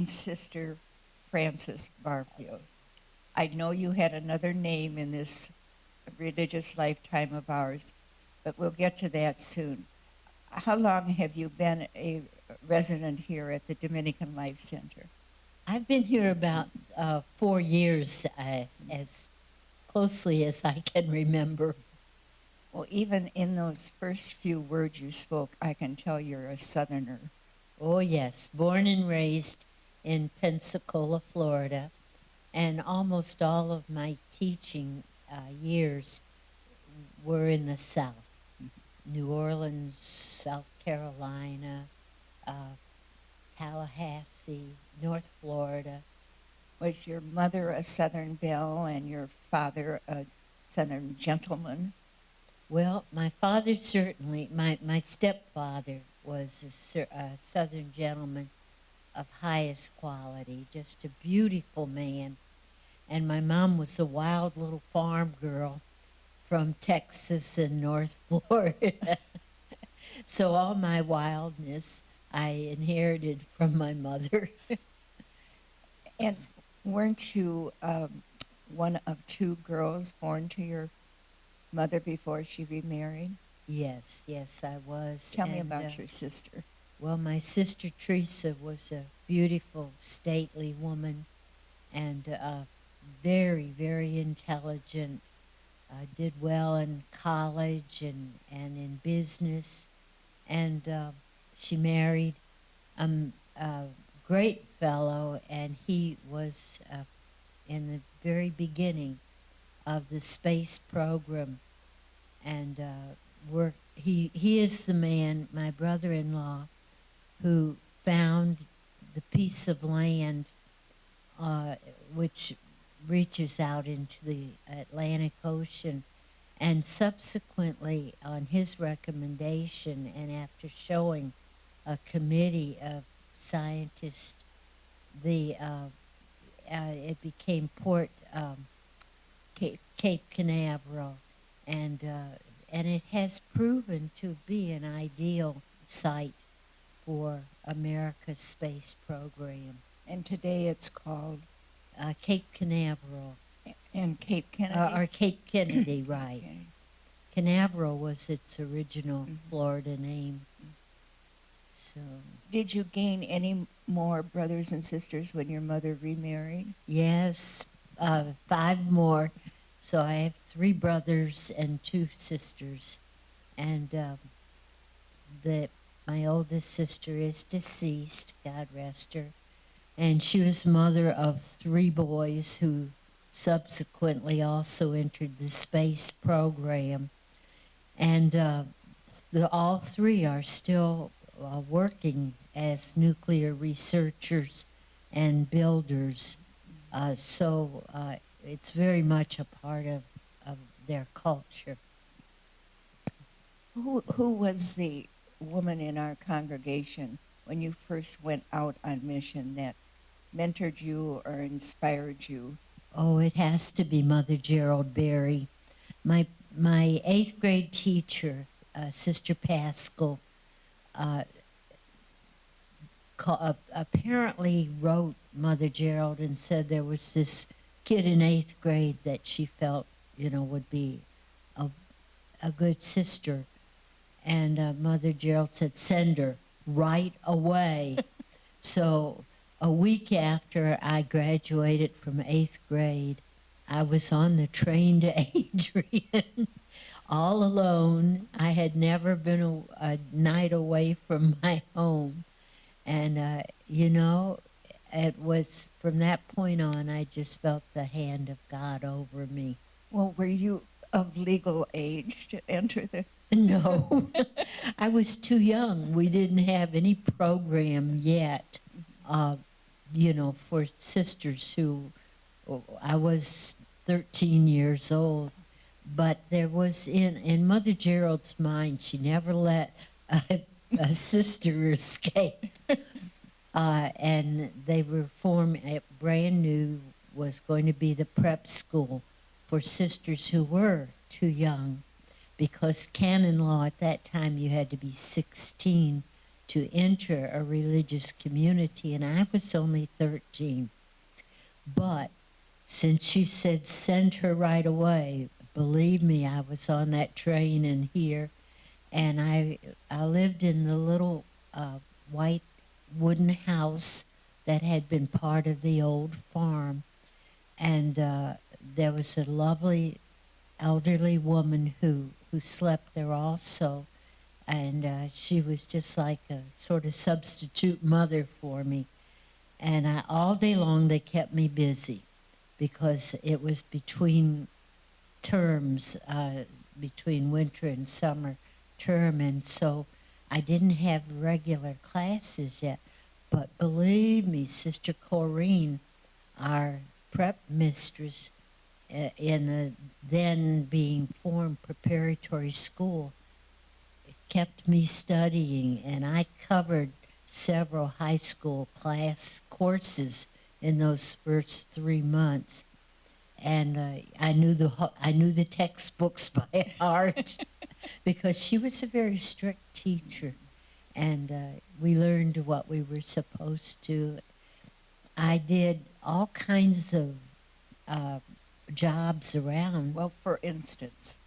named Sister Frances Barfield. I know you had another name in this religious lifetime of ours, but we'll get to that soon. How long have you been a resident here at the Dominican Life Center? I've been here about 4 years, as closely as I can remember. Well, even in those first few words you spoke, I can tell you're a Southerner. Oh, yes, born and raised in Pensacola, Florida, and almost all of my teaching years were in the South. New Orleans, South Carolina, Tallahassee, North Florida. Was your mother a Southern belle and your father a Southern gentleman? Well, my father certainly, my stepfather was a Southern gentleman of highest quality, just a beautiful man. And my mom was a wild little farm girl from Texas and North Florida. So all my wildness I inherited from my mother. And weren't you one of two girls born to your mother before she remarried? Yes, I was. Tell me about your sister. Well, my sister Therese was a beautiful, stately woman and very, very intelligent, did well in college and in business. And she married a great fellow, and he was in the very beginning of the space program. And he is the man, my brother-in-law, who found the piece of land which reaches out into the Atlantic Ocean. And subsequently, on his recommendation, and after showing a committee of scientists, it became Cape Canaveral, and it has proven to be an ideal site for America's space program. And today it's called? Cape Canaveral. And Cape Kennedy? Or Cape Kennedy, right. Okay. Canaveral was its original Florida name. So. Did you gain any more brothers and sisters when your mother remarried? Yes, 5 more. So I have 3 brothers and 2 sisters. And my oldest sister is deceased, God rest her. And she was mother of 3 boys who subsequently also entered the space program. And all 3 are still working as nuclear researchers and builders. So it's very much a part of their culture. Who was the woman in our congregation when you first went out on mission that mentored you or inspired you? Oh, it has to be Mother Gerald Berry. My 8th grade teacher, Sister Pascal, apparently wrote Mother Gerald and said there was this kid in 8th grade that she felt, would be a good sister. And Mother Gerald said, send her right away. So a week after I graduated from 8th grade, I was on the train to Adrian, all alone. I had never been a night away from my home. And, it was from that point on, I just felt the hand of God over me. Well, were you of legal age to enter the... No, I was too young. We didn't have any program yet, for sisters who, I was 13 years old. But there was, in Mother Gerald's mind, she never let a sister escape. And they were forming, brand new, was going to be the prep school for sisters who were too young, because canon law at that time you had to be 16 to enter a religious community, and I was only 13. But since she said send her right away, believe me, I was on that train and here, and I lived in the little white wooden house that had been part of the old farm, and there was a lovely elderly woman who slept there also, and she was just like a sort of substitute mother for me. And all day long they kept me busy because it was between terms, between winter and summer term, and so I didn't have regular classes yet. But believe me, Sister Corrine, our prep mistress in the then being formed preparatory school, kept me studying, and I covered several high school class courses in those first 3 months, and I knew the textbooks by heart because she was a very strict teacher, and we learned what we were supposed to. I did all kinds of jobs around. Well, for instance,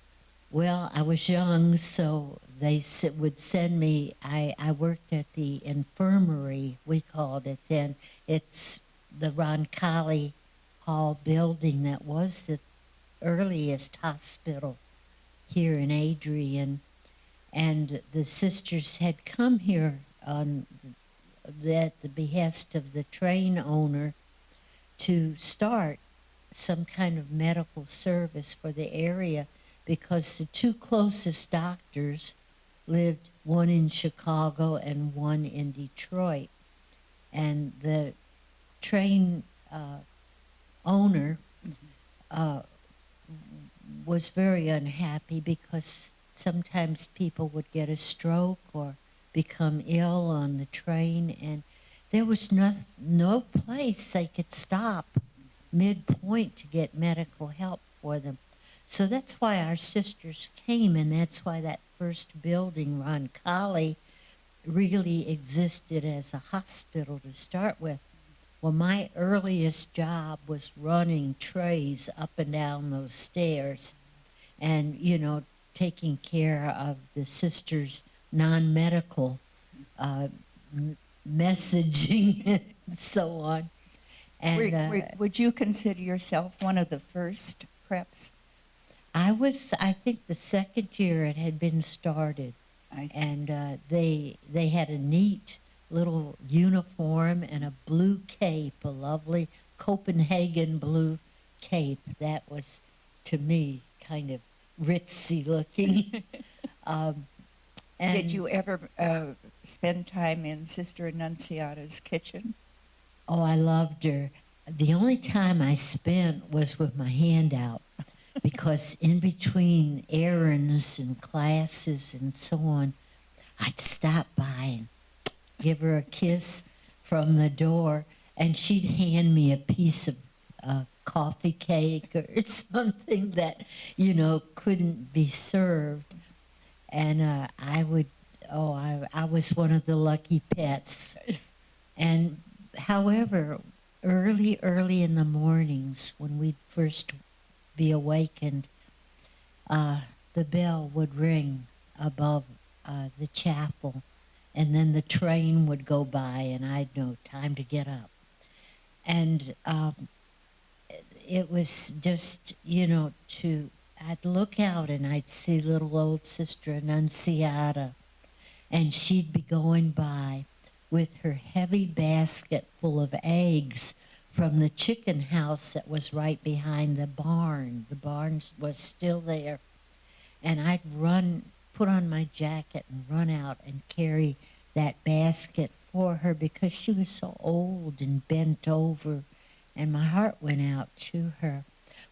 Well, I was young, so they would send me. I worked at the infirmary, we called it then. It's the Roncalli Hall building that was the earliest hospital here in Adrian. And the sisters had come here at the behest of the train owner to start some kind of medical service for the area, because the two closest doctors lived, one in Chicago and one in Detroit. And the train owner was very unhappy because sometimes people would get a stroke or become ill on the train, and there was no place they could stop midpoint to get medical help for them. So that's why our sisters came, and that's why that first building, Roncalli, really existed as a hospital to start with. Well, my earliest job was running trays up and down those stairs and, taking care of the sisters' non-medical messaging and so on. And would you consider yourself one of the first preps? I think the second year it had been started, and they had a neat little uniform and a blue cape, a lovely Copenhagen blue cape. That was, to me, kind of ritzy looking. Did you ever spend time in Sister Annunciata's kitchen? Oh, I loved her. The only time I spent was with my hand out, because in between errands and classes and so on, I'd stop by and give her a kiss from the door, and she'd hand me a piece of coffee cake or something that, couldn't be served. And I was one of the lucky pets. And however, early in the mornings when we'd first be awakened, the bell would ring above the chapel, and then the train would go by, and I'd know time to get up. And it was just, I'd look out and I'd see little old Sister Annunciata, and she'd be going by with her heavy basket full of eggs from the chicken house that was right behind the barn. The barn was still there. And I'd put on my jacket and run out and carry that basket for her, because she was so old and bent over, and my heart went out to her,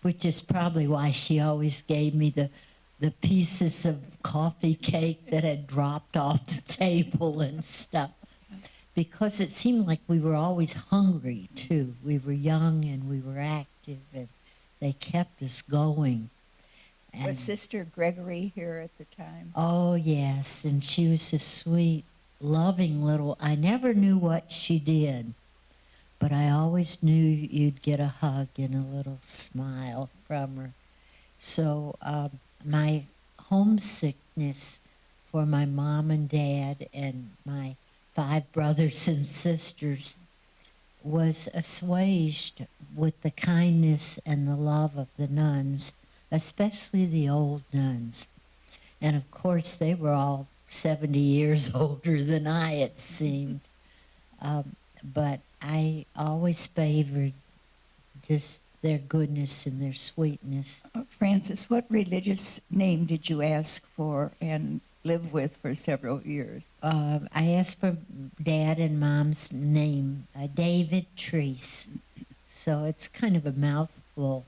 which is probably why she always gave me the pieces of coffee cake that had dropped off the table and stuff, because it seemed like we were always hungry, too. We were young and we were active, and they kept us going. And was Sister Gregory here at the time? oh, yes, and she was a sweet, loving little, I never knew what she did, but I always knew you'd get a hug and a little smile from her. So my homesickness for my mom and dad and my 5 brothers and sisters was assuaged with the kindness and the love of the nuns, especially the old nuns. And of course, they were all 70 years older than I, it seemed. But I always favored just their goodness and their sweetness. Frances, what religious name did you ask for and live with for several years? I asked for Dad and Mom's name, David Therese. So it's kind of a mouthful,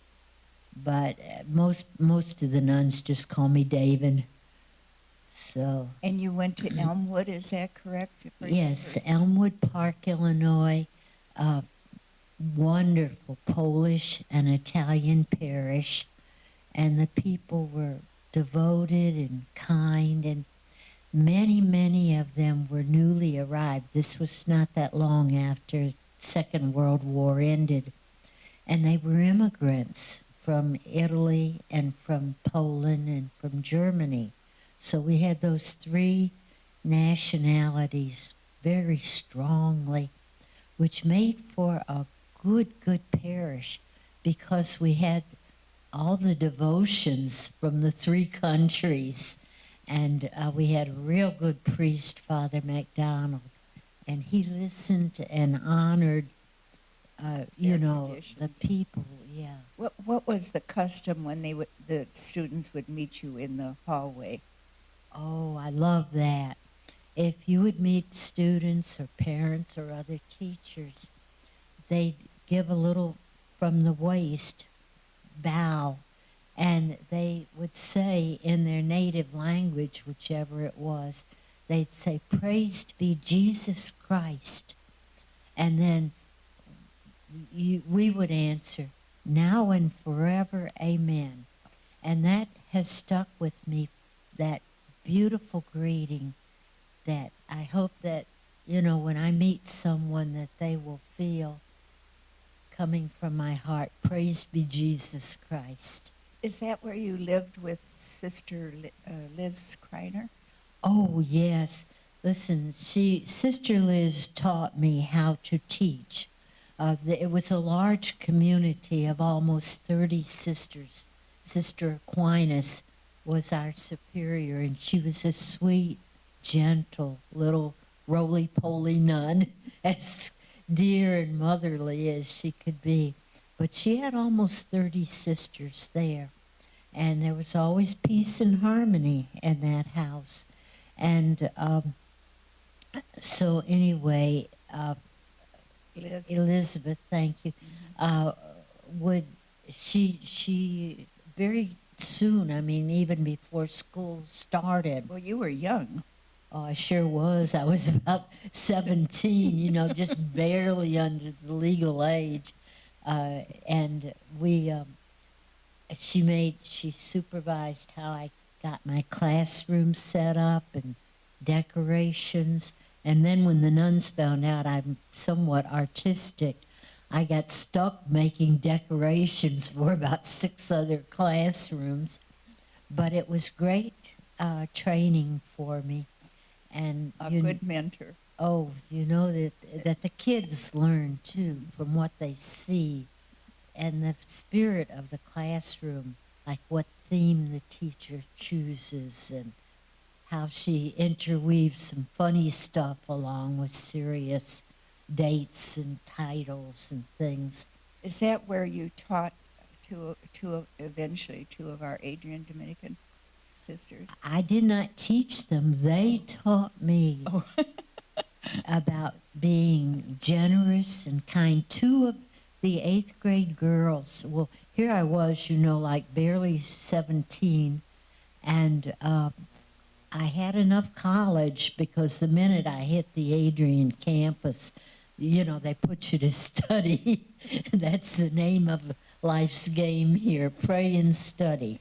but most of the nuns just call me David. So And you went to Elmwood, is that correct? yes, Elmwood Park, Illinois. Wonderful Polish and Italian parish, and the people were devoted and kind, and many of them were newly arrived. This was not that long after Second World War ended, and they were immigrants from Italy and from Poland and from Germany. So we had those 3 nationalities very strongly, which made for a good parish, because we had all the devotions from the 3 countries. And we had a real good priest, Father MacDonald, and he listened and honored, you know, the people. Yeah. What was the custom when the students would meet you in the hallway? Oh, I love that. If you would meet students or parents or other teachers, they'd give a little from the waist bow, and they would say in their native language, whichever it was, they'd say, "Praised be Jesus Christ." And then we would answer, "Now and forever, amen." And that has stuck with me, that beautiful greeting, that I hope that, you know, when I meet someone, that they will feel coming from my heart, "Praise be Jesus Christ." Is that where you lived with Sister Liz Kreiner? Oh, yes. Listen, Sister Liz taught me how to teach. It was a large community of almost 30 sisters. Sister Aquinas was our superior, and she was a sweet, gentle, little roly-poly nun, as dear and motherly as she could be. But she had almost 30 sisters there, and there was always peace and harmony in that house. And so anyway, Elizabeth, thank you, she very soon, I mean, even before school started. Well, you were young. Oh, I sure was. I was about 17, you know, just barely under the legal age. And she supervised how I got my classroom set up and decorations. And then when the nuns found out I'm somewhat artistic, I got stuck making decorations for about 6 other classrooms. But it was great training for me. And A good mentor. Oh, you know that the kids learn too from what they see, and the spirit of the classroom, like what theme the teacher chooses and how she interweaves some funny stuff along with serious dates and titles and things. Is that where you taught eventually two of our Adrian Dominican sisters? I did not teach them. They taught me about being generous and kind. 2 of the 8th grade girls, well, here I was, you know, like barely 17, and I had enough college because the minute I hit the Adrian campus, you know, they put you to study. That's the name of life's game here, pray and study.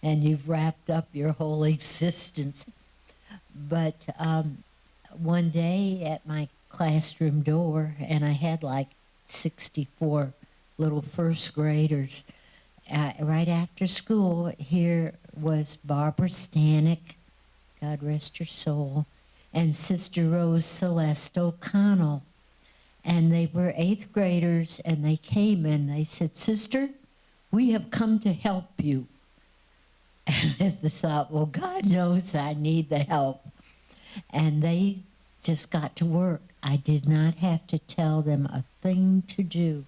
And you've wrapped up your whole existence. But one day at my classroom door, and I had like 64 little first graders. Right after school, here was Barbara Stanek, God rest her soul, and Sister Rose Celeste O'Connell. And they were 8th graders, and they came and they said, "Sister, we have come to help you." And I thought, well, God knows I need the help. And they just got to work. I did not have to tell them a thing to do.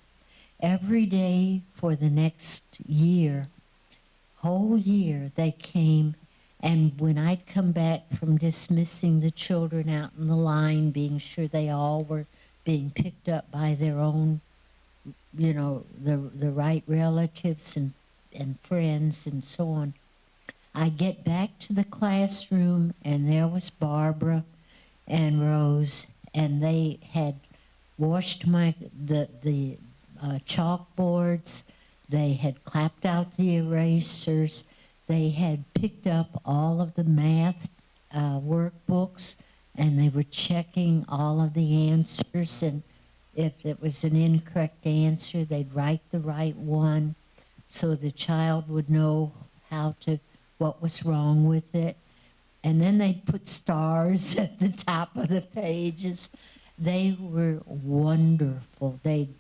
Every day for the next year, whole year, they came, and when I'd come back from dismissing the children out in the line, being sure they all were being picked up by their own, you know, the right relatives and friends and so on, I get back to the classroom, and there was Barbara and Rose, and they had washed the chalkboards. They had clapped out the erasers. They had picked up all of the math workbooks, and they were checking all of the answers. And if it was an incorrect answer, they'd write the right one so the child would know what was wrong with it. And then they'd put stars at the top of the pages. They were wonderful. They'd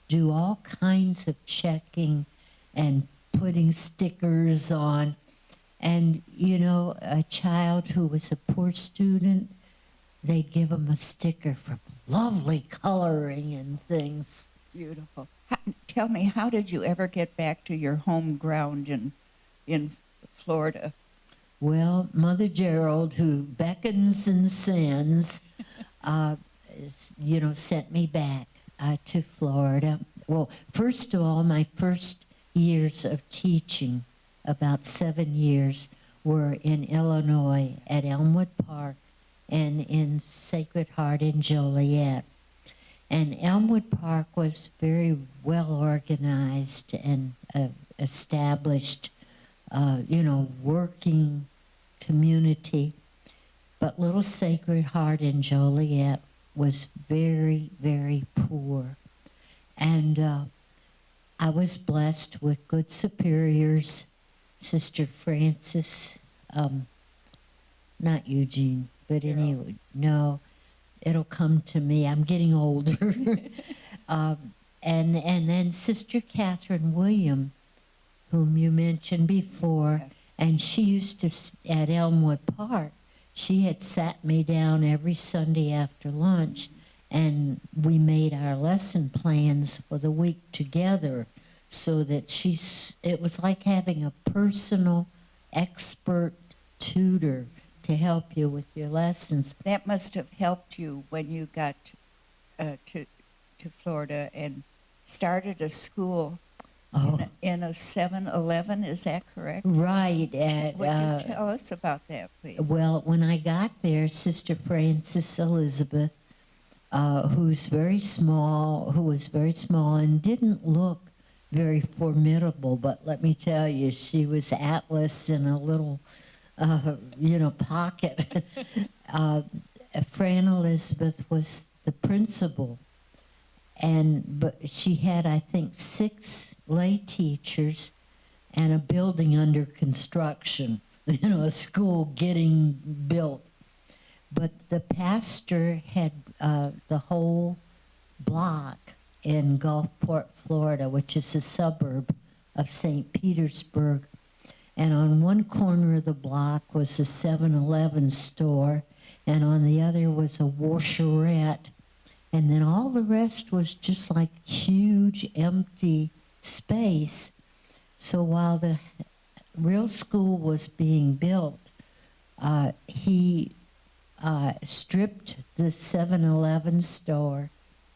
do all kinds of checking and putting stickers on. And, you know, a child who was a poor student, they'd give them a sticker for lovely coloring and things. Beautiful. Tell me, how did you ever get back to your home ground in Florida? Well, Mother Gerald, who beckons and sends, you know, sent me back to Florida. Well, first of all, my first years of teaching, about 7 years, were in Illinois at Elmwood Park and in Sacred Heart in Joliet. And Elmwood Park was very well organized and established, you know, working community. But little Sacred Heart in Joliet was very, very poor. And I was blessed with good superiors. Sister Frances, not Eugene, but anyway, no, it'll come to me. I'm getting older. And then Sister Catherine William, whom you mentioned before, Yes. and she used to, at Elmwood Park, she had sat me down every Sunday after lunch, and we made our lesson plans for the week together, so that it was like having a personal expert tutor to help you with your lessons. That must have helped you when you got to Florida and started a school in a 7-Eleven. Is that correct? Right. Would you tell us about that, please? Well, when I got there, Sister Frances Elizabeth, who was very small and didn't look very formidable, but let me tell you, she was Atlas in a little, you know, pocket. Fran Elizabeth was the principal, but she had, I think, 6 lay teachers and a building under construction, you know, a school getting built. But the pastor had the whole block in Gulfport, Florida, which is a suburb of St. Petersburg. And on one corner of the block was a 7-Eleven store, and on the other was a washerette. And then all the rest was just like huge empty space. So while the real school was being built, he stripped the 7-Eleven store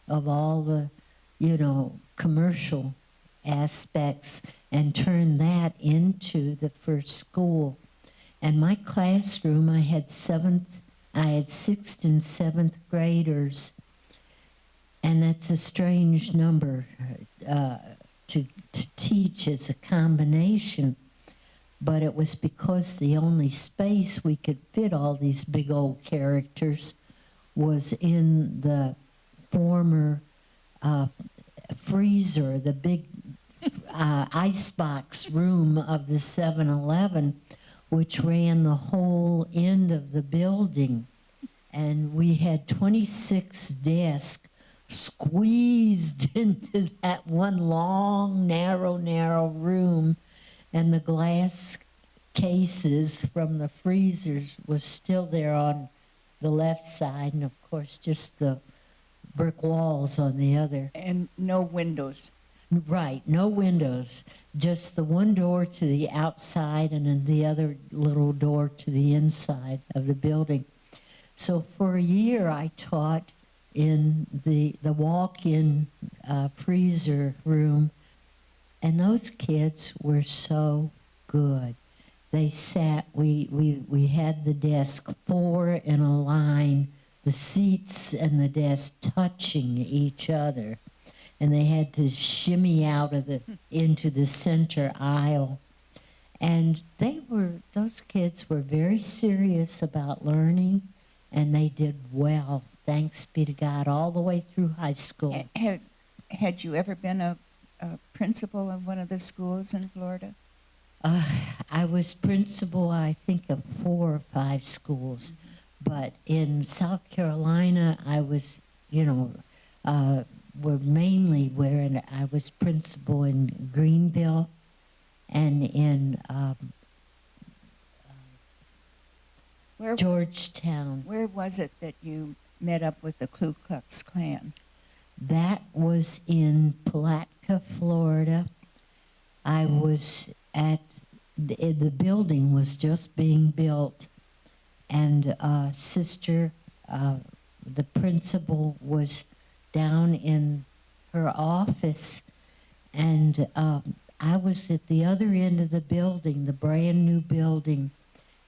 of all the, you know, commercial aspects and turned that into the first school. And my classroom, I had 6th and 7th graders, and that's a strange number to teach as a combination, but it was because the only space we could fit all these big old characters was in the former freezer, the big icebox room of the 7-Eleven, which ran the whole end of the building. And we had 26 desks squeezed into that one long, narrow room, and the glass cases from the freezers was still there on the left side, and of course just the brick walls on the other. And no windows. Right, no windows, just the one door to the outside and then the other little door to the inside of the building. So for a year I taught in the walk-in freezer room, and those kids were so good. They sat, we had the desk 4 in a line, the seats and the desk touching each other. And they had to shimmy out of into the center aisle. And those kids were very serious about learning, and they did well, thanks be to God, all the way through high school. Had you ever been a principal of one of the schools in Florida? I was principal, I think, of 4 or 5 schools. But in South Carolina, I was, were mainly where I was principal in Greenville and in Georgetown. Where was it that you met up with the Ku Klux Klan? That was in Palatka, Florida. I was the building was just being built, and sister, the principal, was down in her office, and I was at the other end of the building, the brand new building,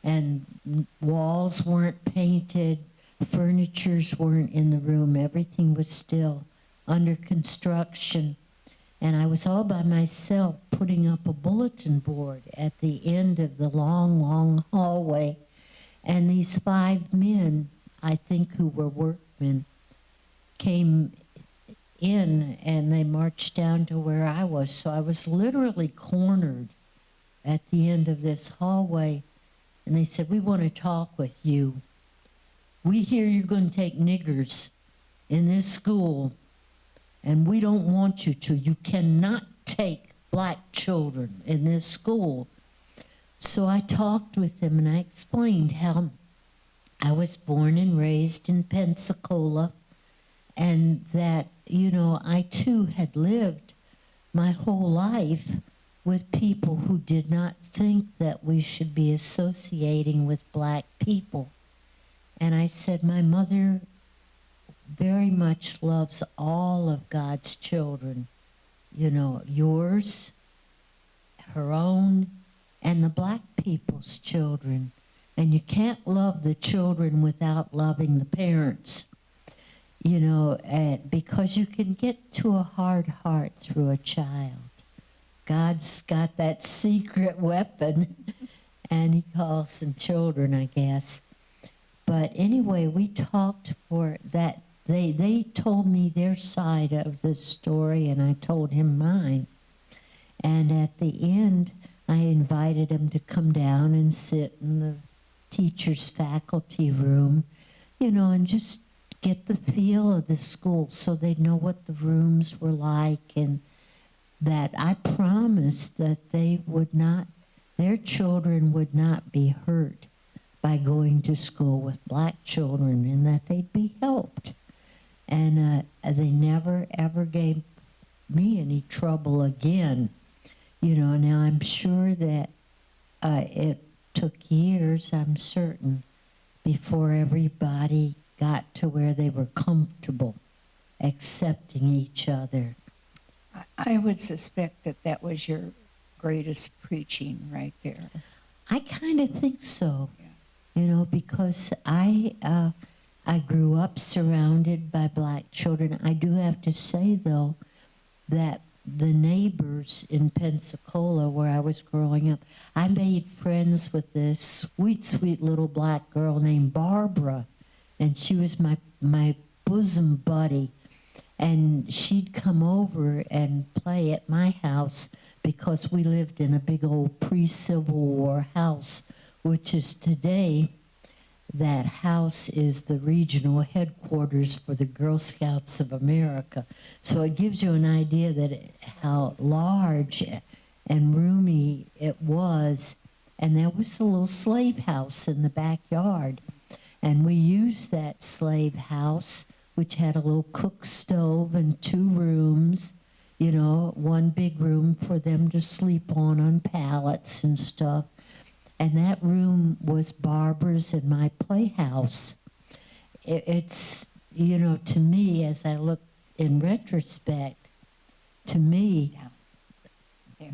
and walls weren't painted, furnitures weren't in the room, everything was still under construction. And I was all by myself putting up a bulletin board at the end of the long hallway. And these 5 men, I think, who were workmen, came in and they marched down to where I was. So I was literally cornered at the end of this hallway. And they said, "We want to talk with you. We hear you're going to take niggers in this school, and we don't want you to. You cannot take black children in this school." So I talked with them and I explained how I was born and raised in Pensacola, and that, I too had lived my whole life with people who did not think that we should be associating with black people. And I said, my mother very much loves all of God's children, yours, her own, and the black people's children. And you can't love the children without loving the parents, because you can get to a hard heart through a child. God's got that secret weapon, and he calls them children, I guess. But anyway, we talked for that. They told me their side of the story, and I told him mine. And at the end, I invited him to come down and sit in the teacher's faculty room, and just get the feel of the school so they'd know what the rooms were like, and that I promised that their children would not be hurt by going to school with black children, and that they'd be helped. And they never, ever gave me any trouble again. Now I'm sure that it took years, I'm certain, before everybody got to where they were comfortable accepting each other. I would suspect that was your greatest preaching right there. I kind of think so. Yeah. Because I grew up surrounded by black children. I do have to say, though, that the neighbors in Pensacola, where I was growing up, I made friends with this sweet, sweet little black girl named Barbara, and she was my my bosom buddy, and she'd come over and play at my house because we lived in a big old pre-Civil War house, which is today, that house is the regional headquarters for the Girl Scouts of America. So it gives you an idea that how large and roomy it was. And there was a little slave house in the backyard. And we used that slave house, which had a little cook stove and 2 rooms, you know, one big room for them to sleep on pallets and stuff. And that room was Barbara's and my playhouse. It's, you know, to me, as I look in retrospect, to me,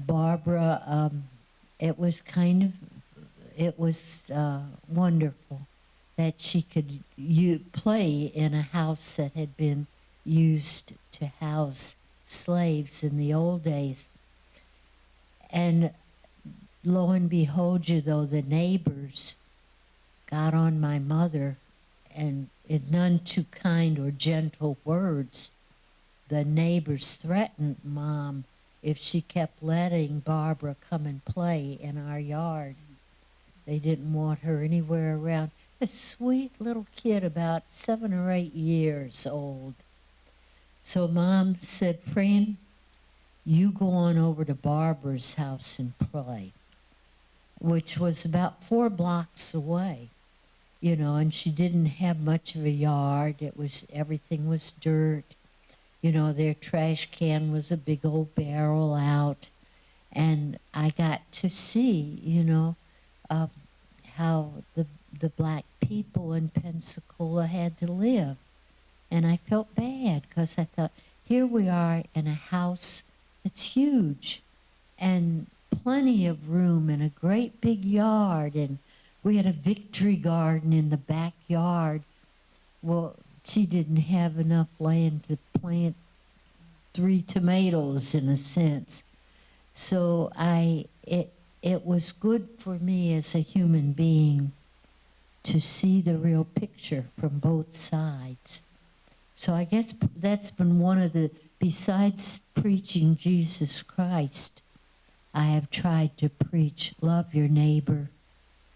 Barbara, it was wonderful that she could play in a house that had been used to house slaves in the old days. And lo and behold you, though, the neighbors got on my mother, and in none too kind or gentle words, the neighbors threatened Mom if she kept letting Barbara come and play in our yard. They didn't want her anywhere around. A sweet little kid, about 7 or 8 years old. So Mom said, "Fran, you go on over to Barbara's house and play," which was about 4 blocks away, you know, and she didn't have much of a yard. Everything was dirt. You know, their trash can was a big old barrel out. And I got to see, you know, how the black people in Pensacola had to live. And I felt bad because I thought, here we are in a house that's huge and plenty of room and a great big yard, and we had a victory garden in the backyard. Well, she didn't have enough land to plant 3 tomatoes in a sense. So it was good for me as a human being to see the real picture from both sides. So I guess that's been one of the, besides preaching Jesus Christ, I have tried to preach love your neighbor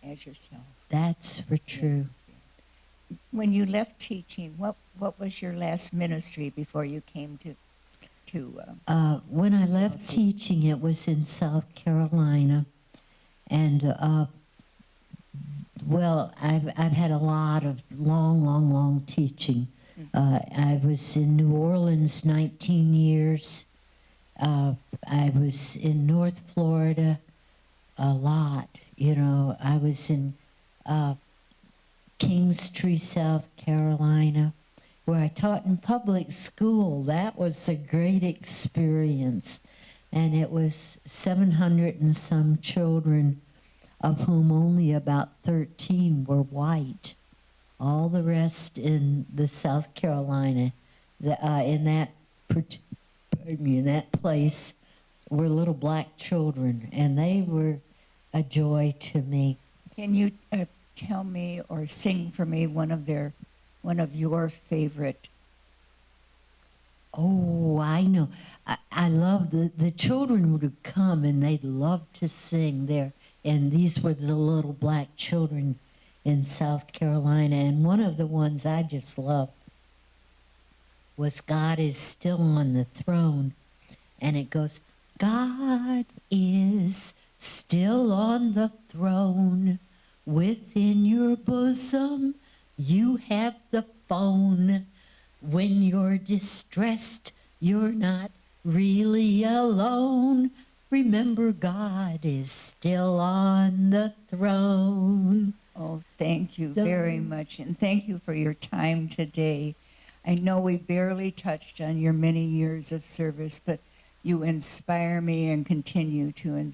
as yourself. That's for true. Yeah. When you left teaching, what was your last ministry before you came to when I left teaching, it was in South Carolina, and well, I've had a lot of long teaching. I was in New Orleans 19 years. I was in North Florida a lot, you know. I was in Kingstree, South Carolina, where I taught in public school. That was a great experience. And it was 700 and some children, of whom only about 13 were white. All the rest in the South Carolina, in that place, were little black children, and they were a joy to me. Can you tell me or sing for me one of your favorite? Oh, I know. I love the children would come and they'd love to sing there. And these were the little black children in South Carolina. And one of the ones I just loved was God is Still on the Throne. And it goes, God is still on the throne. Within your bosom, you have the phone. When you're distressed, you're not really alone. Remember, God is still on the throne. Oh, thank you very much, and thank you for your time today. I know we barely touched on your many years of service, but you inspire me and continue to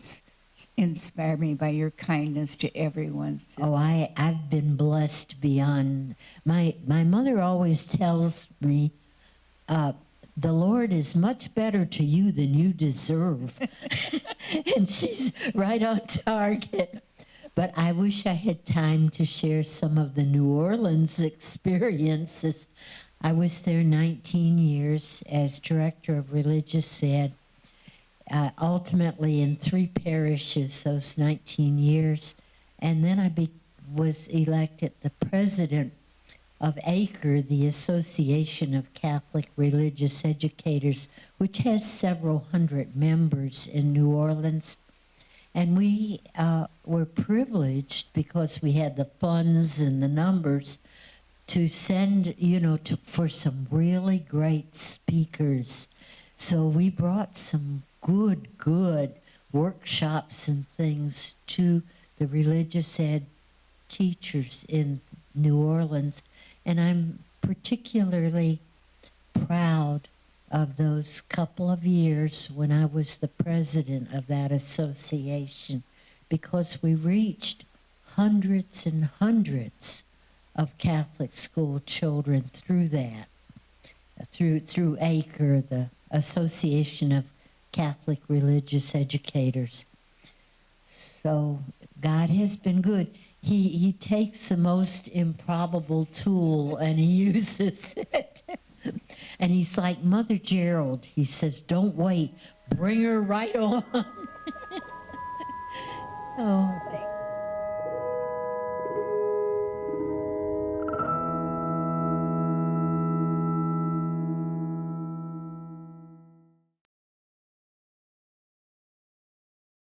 inspire me by your kindness to everyone. Oh, I've been blessed beyond. My mother always tells me, the Lord is much better to you than you deserve. And she's right on target. But I wish I had time to share some of the New Orleans experiences. I was there 19 years as director of religious ed, ultimately in 3 parishes those 19 years. And then I was elected the president of ACRE, the Association of Catholic Religious Educators, which has several hundred members in New Orleans. And we were privileged, because we had the funds and the numbers, to send, for some really great speakers. So we brought some good workshops and things to the religious ed teachers in New Orleans. And I'm particularly proud of those couple of years when I was the president of that association, because we reached hundreds and hundreds of Catholic school children through that, through ACRE, the Association of Catholic Religious Educators. So God has been good. He takes the most improbable tool and he uses it. And he's like Mother Gerald. He says, don't wait. Bring her right on. Oh, thank you.